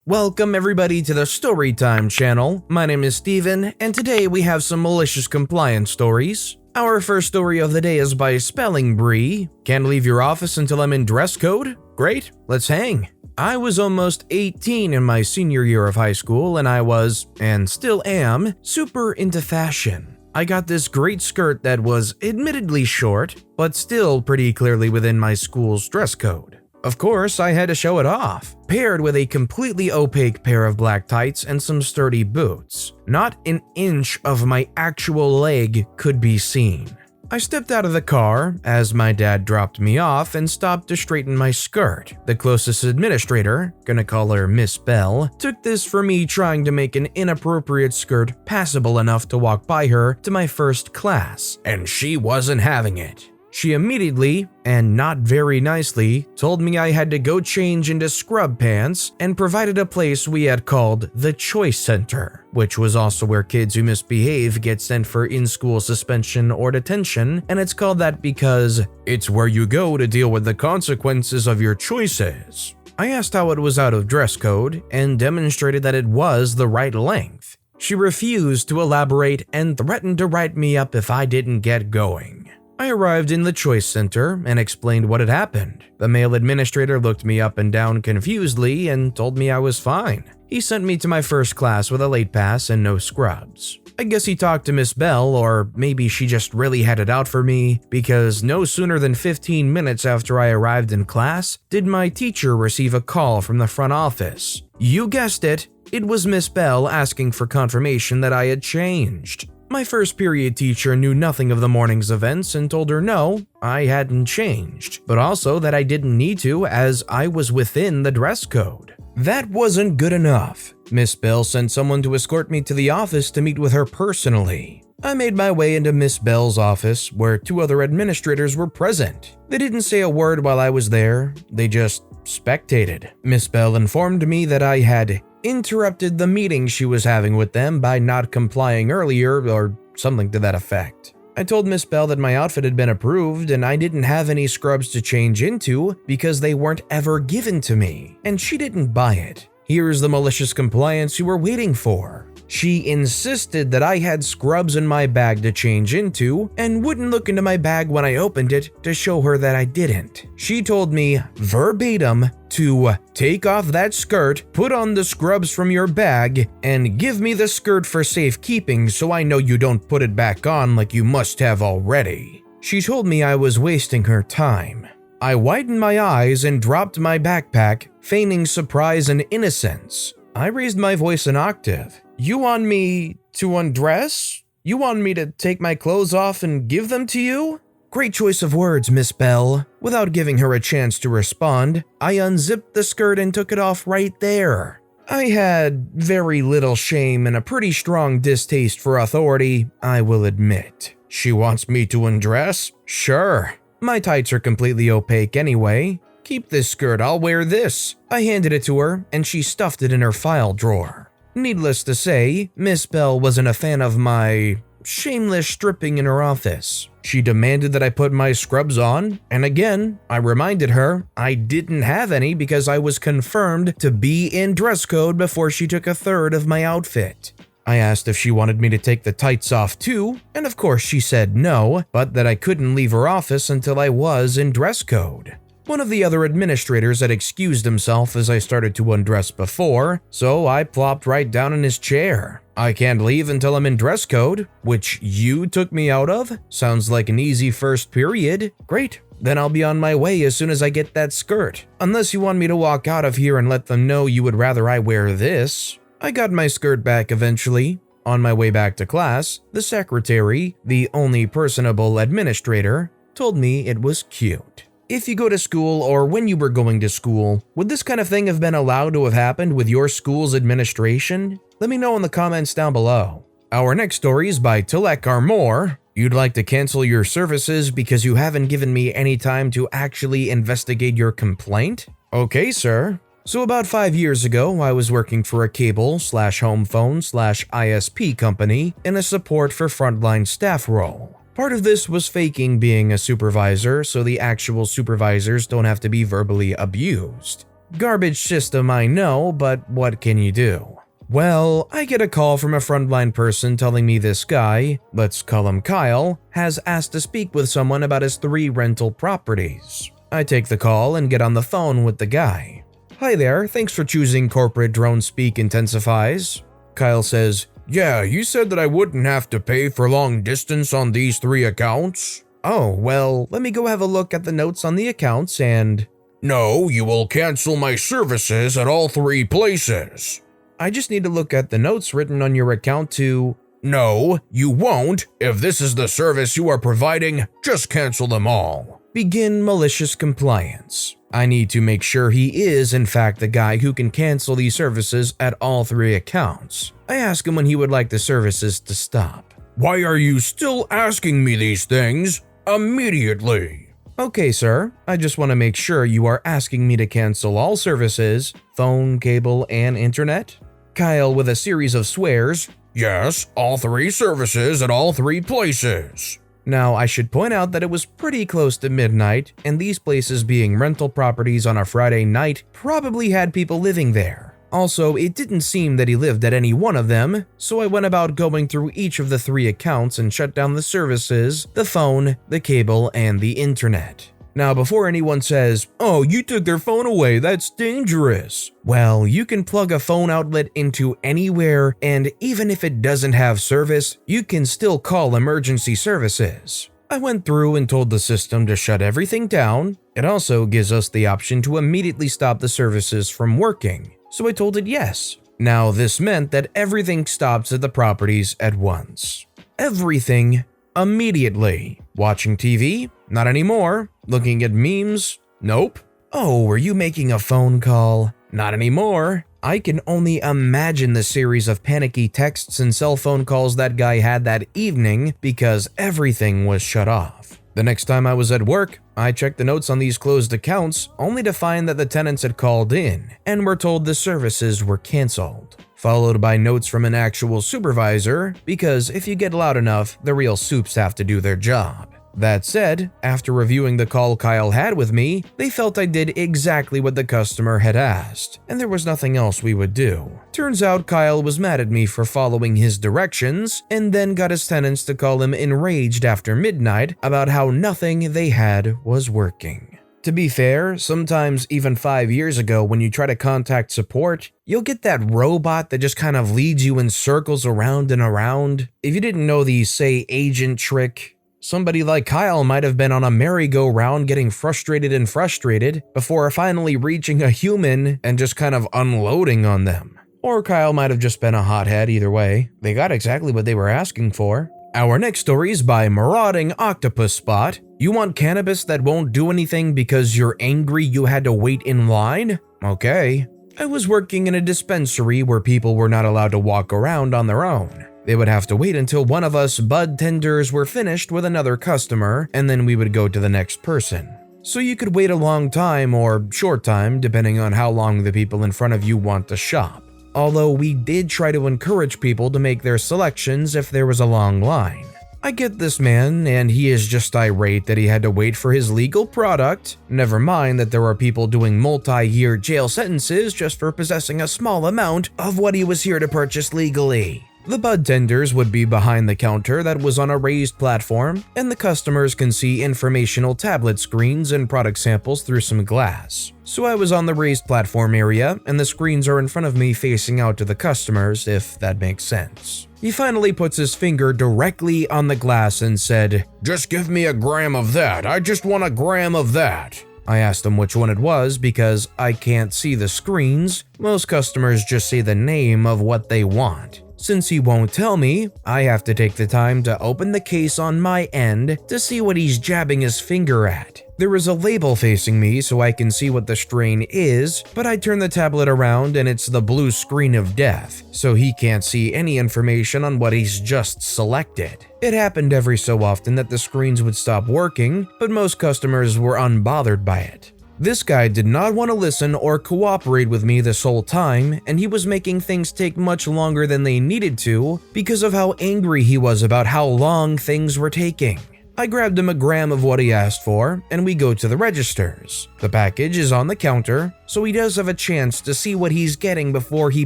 Welcome everybody to the Storytime channel. My name is Steven, and today we have some malicious compliance stories. Our first story of the day is by Spelling Brie. Can't leave your office until I'm in dress code? Great, let's hang. I was almost 18 in my senior year of high school, and I was, and still am, super into fashion. I got this great skirt that was admittedly short, but still pretty clearly within my school's dress code. Of course, I had to show it off, paired with a completely opaque pair of black tights and some sturdy boots. Not an inch of my actual leg could be seen. I stepped out of the car as my dad dropped me off and stopped to straighten my skirt. The closest administrator, gonna call her Miss Bell, took this for me trying to make an inappropriate skirt passable enough to walk by her to my first class, and she wasn't having it. She immediately, and not very nicely, told me I had to go change into scrub pants and provided a place we had called the Choice Center, which was also where kids who misbehave get sent for in-school suspension or detention, and it's called that because it's where you go to deal with the consequences of your choices. I asked how it was out of dress code and demonstrated that it was the right length. She refused to elaborate and threatened to write me up if I didn't get going. I arrived in the Choice Center and explained what had happened. The male administrator looked me up and down confusedly and told me I was fine. He sent me to my first class with a late pass and no scrubs. I guess he talked to Miss Bell, or maybe she just really had it out for me, because no sooner than 15 minutes after I arrived in class did my teacher receive a call from the front office. You guessed it, it was Miss Bell asking for confirmation that I had changed. My first period teacher knew nothing of the morning's events and told her no, I hadn't changed, but also that I didn't need to as I was within the dress code. That wasn't good enough. Miss Bell sent someone to escort me to the office to meet with her personally. I made my way into Miss Bell's office where two other administrators were present. They didn't say a word while I was there, they just spectated. Miss Bell informed me that I had interrupted the meeting she was having with them by not complying earlier or something to that effect. I told Miss Bell that my outfit had been approved and I didn't have any scrubs to change into because they weren't ever given to me, and she didn't buy it. Here's the malicious compliance you were waiting for. She insisted that I had scrubs in my bag to change into and wouldn't look into my bag when I opened it to show her that I didn't. She told me verbatim to take off that skirt, put on the scrubs from your bag, and give me the skirt for safekeeping so I know you don't put it back on like you must have already. She told me I was wasting her time. I widened my eyes and dropped my backpack, feigning surprise and innocence. I raised my voice an octave. You want me to undress? You want me to take my clothes off and give them to you? Great choice of words, Miss Bell. Without giving her a chance to respond, I unzipped the skirt and took it off right there. I had very little shame and a pretty strong distaste for authority, I will admit. She wants me to undress? Sure. My tights are completely opaque anyway. Keep this skirt, I'll wear this. I handed it to her, and she stuffed it in her file drawer. Needless to say, Miss Bell wasn't a fan of my shameless stripping in her office. She demanded that I put my scrubs on, and again, I reminded her I didn't have any because I was confirmed to be in dress code before she took a third of my outfit. I asked if she wanted me to take the tights off too, and of course she said no, but that I couldn't leave her office until I was in dress code. One of the other administrators had excused himself as I started to undress before, so I plopped right down in his chair. I can't leave until I'm in dress code, which you took me out of? Sounds like an easy first period. Great, then I'll be on my way as soon as I get that skirt. Unless you want me to walk out of here and let them know you would rather I wear this. I got my skirt back eventually. On my way back to class, the secretary, the only personable administrator, told me it was cute. If you go to school or when you were going to school, would this kind of thing have been allowed to have happened with your school's administration? Let me know in the comments down below. Our next story is by Tilek Armour. You'd like to cancel your services because you haven't given me any time to actually investigate your complaint? Okay, sir. So about 5 years ago, I was working for a cable/home phone/ISP company in a support for frontline staff role. Part of this was faking being a supervisor so the actual supervisors don't have to be verbally abused. Garbage system, I know, but what can you do? Well, I get a call from a frontline person telling me this guy, let's call him Kyle, has asked to speak with someone about his 3 rental properties. I take the call and get on the phone with the guy. Hi there, thanks for choosing Corporate Drone Speak Intensifies. Kyle says, yeah, you said that I wouldn't have to pay for long distance on these 3 accounts? Oh, well, let me go have a look at the notes on the accounts and… No, you will cancel my services at all 3 places. I just need to look at the notes written on your account to… No, you won't. If this is the service you are providing, just cancel them all. Begin malicious compliance. I need to make sure he is in fact the guy who can cancel these services at all 3 accounts. I ask him when he would like the services to stop. Why are you still asking me these things? Immediately. Okay, sir. I just want to make sure you are asking me to cancel all services, phone, cable, and internet. Kyle with a series of swears. Yes, all 3 services at all 3 places. Now, I should point out that it was pretty close to midnight, and these places being rental properties on a Friday night probably had people living there. Also, it didn't seem that he lived at any one of them, so I went about going through each of the 3 accounts and shut down the services, the phone, the cable, and the internet. Now, before anyone says, oh, you took their phone away, that's dangerous. Well, you can plug a phone outlet into anywhere, and even if it doesn't have service, you can still call emergency services. I went through and told the system to shut everything down. It also gives us the option to immediately stop the services from working, so I told it yes. Now, this meant that everything stops at the properties at once. Everything immediately. Watching TV? Not anymore. Looking at memes? Nope. Oh, were you making a phone call? Not anymore. I can only imagine the series of panicky texts and cell phone calls that guy had that evening because everything was shut off. The next time I was at work, I checked the notes on these closed accounts only to find that the tenants had called in and were told the services were canceled, followed by notes from an actual supervisor because if you get loud enough, the real soups have to do their job. That said, after reviewing the call Kyle had with me, they felt I did exactly what the customer had asked, and there was nothing else we would do. Turns out Kyle was mad at me for following his directions, and then got his tenants to call him enraged after midnight about how nothing they had was working. To be fair, sometimes even 5 years ago when you try to contact support, you'll get that robot that just kind of leads you in circles around and around. If you didn't know the say agent trick, somebody like Kyle might have been on a merry-go-round getting frustrated before finally reaching a human and just kind of unloading on them. Or Kyle might have just been a hothead, either way. They got exactly what they were asking for. Our next story is by Marauding Octopus Spot. You want cannabis that won't do anything because you're angry you had to wait in line? Okay. I was working in a dispensary where people were not allowed to walk around on their own. They would have to wait until one of us bud tenders were finished with another customer, and then we would go to the next person. So you could wait a long time or short time depending on how long the people in front of you want to shop. Although we did try to encourage people to make their selections if there was a long line. I get this man, and he is just irate that he had to wait for his legal product, never mind that there are people doing multi-year jail sentences just for possessing a small amount of what he was here to purchase legally. The bud tenders would be behind the counter that was on a raised platform, and the customers can see informational tablet screens and product samples through some glass. So I was on the raised platform area, and the screens are in front of me facing out to the customers, if that makes sense. He finally puts his finger directly on the glass and said, "Just give me a gram of that, I just want a gram of that." I asked him which one it was because I can't see the screens. Most customers just say the name of what they want. Since he won't tell me, I have to take the time to open the case on my end to see what he's jabbing his finger at. There is a label facing me so I can see what the strain is, but I turn the tablet around and it's the blue screen of death, so he can't see any information on what he's just selected. It happened every so often that the screens would stop working, but most customers were unbothered by it. This guy did not want to listen or cooperate with me this whole time, and he was making things take much longer than they needed to because of how angry he was about how long things were taking. I grabbed him a gram of what he asked for, and we go to the registers. The package is on the counter, so he does have a chance to see what he's getting before he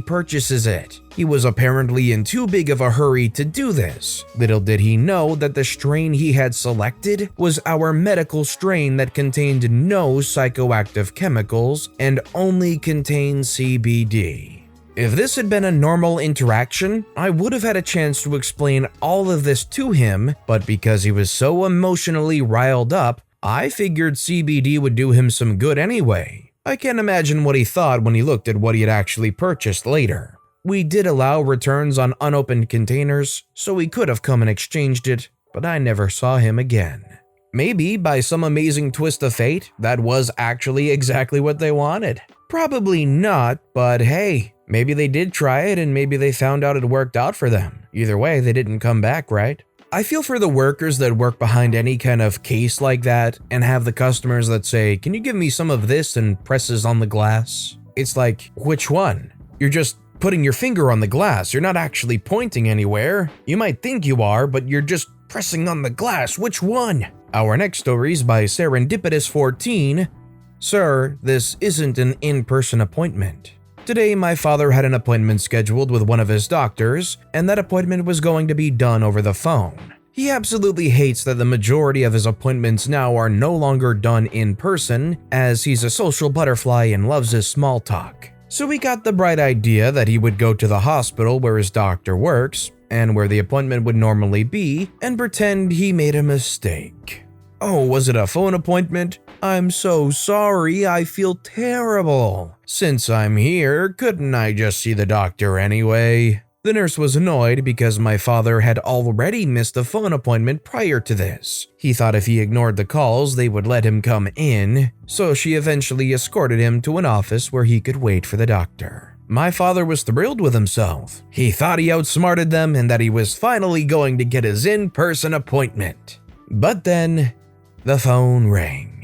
purchases it. He was apparently in too big of a hurry to do this. Little did he know that the strain he had selected was our medical strain that contained no psychoactive chemicals and only contained CBD. If this had been a normal interaction, I would have had a chance to explain all of this to him, but because he was so emotionally riled up, I figured CBD would do him some good anyway. I can't imagine what he thought when he looked at what he had actually purchased later. We did allow returns on unopened containers, so he could have come and exchanged it, but I never saw him again. Maybe by some amazing twist of fate, that was actually exactly what they wanted. Probably not, but hey, maybe they did try it and maybe they found out it worked out for them. Either way, they didn't come back, right? I feel for the workers that work behind any kind of case like that and have the customers that say, "Can you give me some of this?" and presses on the glass. It's like, which one? You're just putting your finger on the glass. You're not actually pointing anywhere. You might think you are, but you're just pressing on the glass. Which one? Our next story is by Serendipitous14. Sir, this isn't an in-person appointment. Today, my father had an appointment scheduled with one of his doctors, and that appointment was going to be done over the phone. He absolutely hates that the majority of his appointments now are no longer done in person, as he's a social butterfly and loves his small talk. So he got the bright idea that he would go to the hospital where his doctor works, and where the appointment would normally be, and pretend he made a mistake. Oh, was it a phone appointment? I'm so sorry, I feel terrible. Since I'm here, couldn't I just see the doctor anyway? The nurse was annoyed because my father had already missed a phone appointment prior to this. He thought if he ignored the calls, they would let him come in, so she eventually escorted him to an office where he could wait for the doctor. My father was thrilled with himself. He thought he outsmarted them and that he was finally going to get his in-person appointment. But then, the phone rang.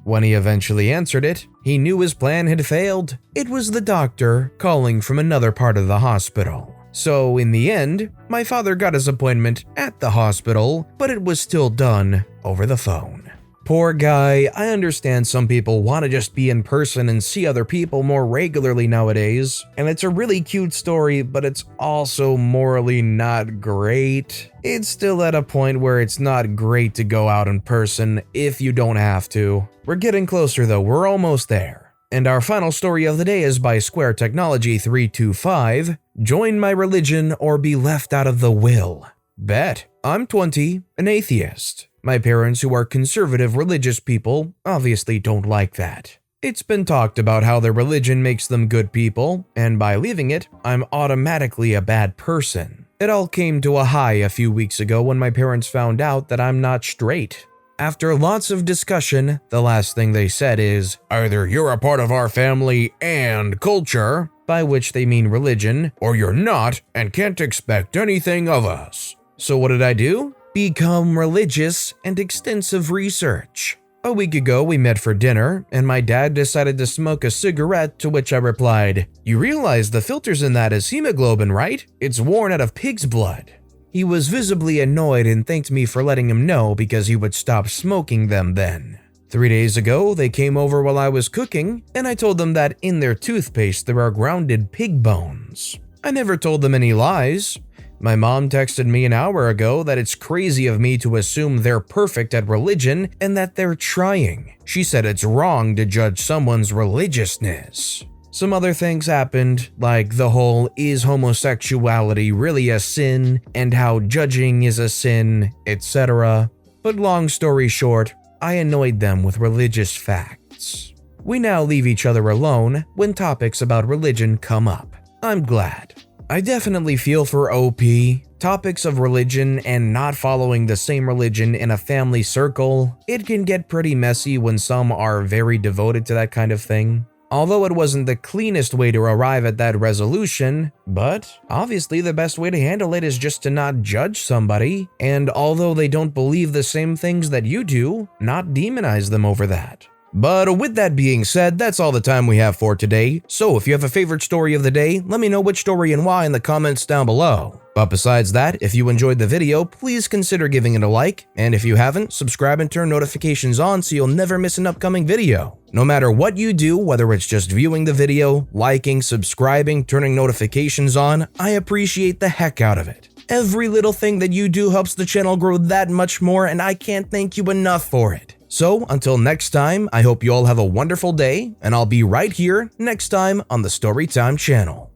When he eventually answered it, he knew his plan had failed. It was the doctor calling from another part of the hospital. So in the end, my father got his appointment at the hospital, but it was still done over the phone. Poor guy, I understand some people want to just be in person and see other people more regularly nowadays, and it's a really cute story, but it's also morally not great. It's still at a point where it's not great to go out in person if you don't have to. We're getting closer though, we're almost there. And our final story of the day is by Square Technology 325, Join My Religion or Be Left Out of the Will. Bet. I'm 20, an atheist. My parents, who are conservative religious people, obviously don't like that. It's been talked about how their religion makes them good people, and by leaving it, I'm automatically a bad person. It all came to a high a few weeks ago when my parents found out that I'm not straight. After lots of discussion, the last thing they said is, either you're a part of our family and culture, by which they mean religion, or you're not and can't expect anything of us. So what did I do? Become religious and extensive research. A week ago, we met for dinner, and my dad decided to smoke a cigarette, to which I replied, "You realize the filters in that is hemoglobin, right? It's worn out of pig's blood." He was visibly annoyed and thanked me for letting him know because he would stop smoking them then. 3 days ago, they came over while I was cooking, and I told them that in their toothpaste there are grounded pig bones. I never told them any lies. My mom texted me an hour ago that it's crazy of me to assume they're perfect at religion and that they're trying. She said it's wrong to judge someone's religiousness. Some other things happened, like the whole "is homosexuality really a sin?" and how judging is a sin, etc. But long story short, I annoyed them with religious facts. We now leave each other alone when topics about religion come up. I'm glad. I definitely feel for OP. Topics of religion and not following the same religion in a family circle, it can get pretty messy when some are very devoted to that kind of thing. Although it wasn't the cleanest way to arrive at that resolution, but obviously the best way to handle it is just to not judge somebody, and although they don't believe the same things that you do, not demonize them over that. But with that being said, that's all the time we have for today. So if you have a favorite story of the day, let me know which story and why in the comments down below. But besides that, if you enjoyed the video, please consider giving it a like, and if you haven't, subscribe and turn notifications on so you'll never miss an upcoming video. No matter what you do, whether it's just viewing the video, liking, subscribing, turning notifications on, I appreciate the heck out of it. Every little thing that you do helps the channel grow that much more, and I can't thank you enough for it. So, until next time, I hope you all have a wonderful day, and I'll be right here next time on the Storytime channel.